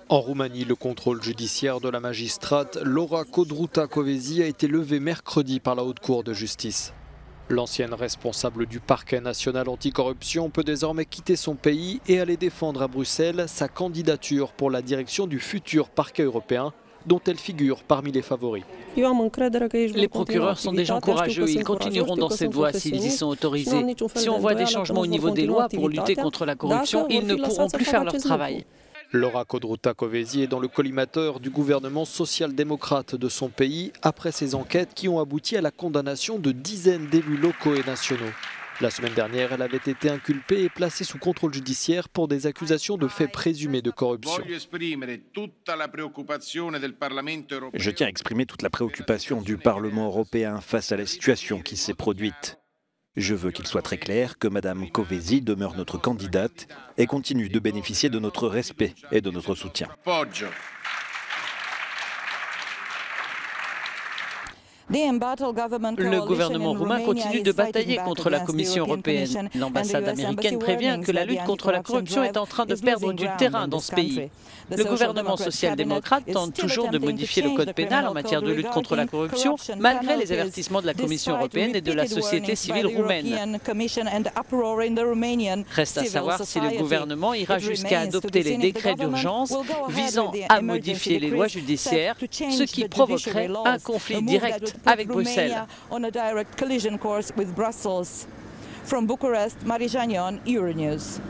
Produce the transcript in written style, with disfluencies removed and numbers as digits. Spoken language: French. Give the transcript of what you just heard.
En Roumanie, le contrôle judiciaire de la magistrate Laura Codruta-Kövesi a été levé mercredi par la Haute Cour de justice. L'ancienne responsable du parquet national anticorruption peut désormais quitter son pays et aller défendre à Bruxelles sa candidature pour la direction du futur parquet européen, dont elle figure parmi les favoris. Les procureurs sont des gens courageux, ils continueront dans cette voie s'ils y sont autorisés. Si on voit des changements au niveau des lois pour lutter contre la corruption, ils ne pourront plus faire leur travail. Laura Codruta-Kövesi est dans le collimateur du gouvernement social-démocrate de son pays après ces enquêtes qui ont abouti à la condamnation de dizaines d'élus locaux et nationaux. La semaine dernière, elle avait été inculpée et placée sous contrôle judiciaire pour des accusations de faits présumés de corruption. Je tiens à exprimer toute la préoccupation du Parlement européen face à la situation qui s'est produite. Je veux qu'il soit très clair que Mme Kövesi demeure notre candidate et continue de bénéficier de notre respect et de notre soutien. Le gouvernement roumain continue de batailler contre la Commission européenne. L'ambassade américaine prévient que la lutte contre la corruption est en train de perdre du terrain dans ce pays. Le gouvernement social-démocrate tente toujours de modifier le code pénal en matière de lutte contre la corruption, malgré les avertissements de la Commission européenne et de la société civile roumaine. Reste à savoir si le gouvernement ira jusqu'à adopter les décrets d'urgence visant à modifier les lois judiciaires, ce qui provoquerait un conflit direct avec Bruxelles. From Bucharest, Marijan Ioan, Euronews.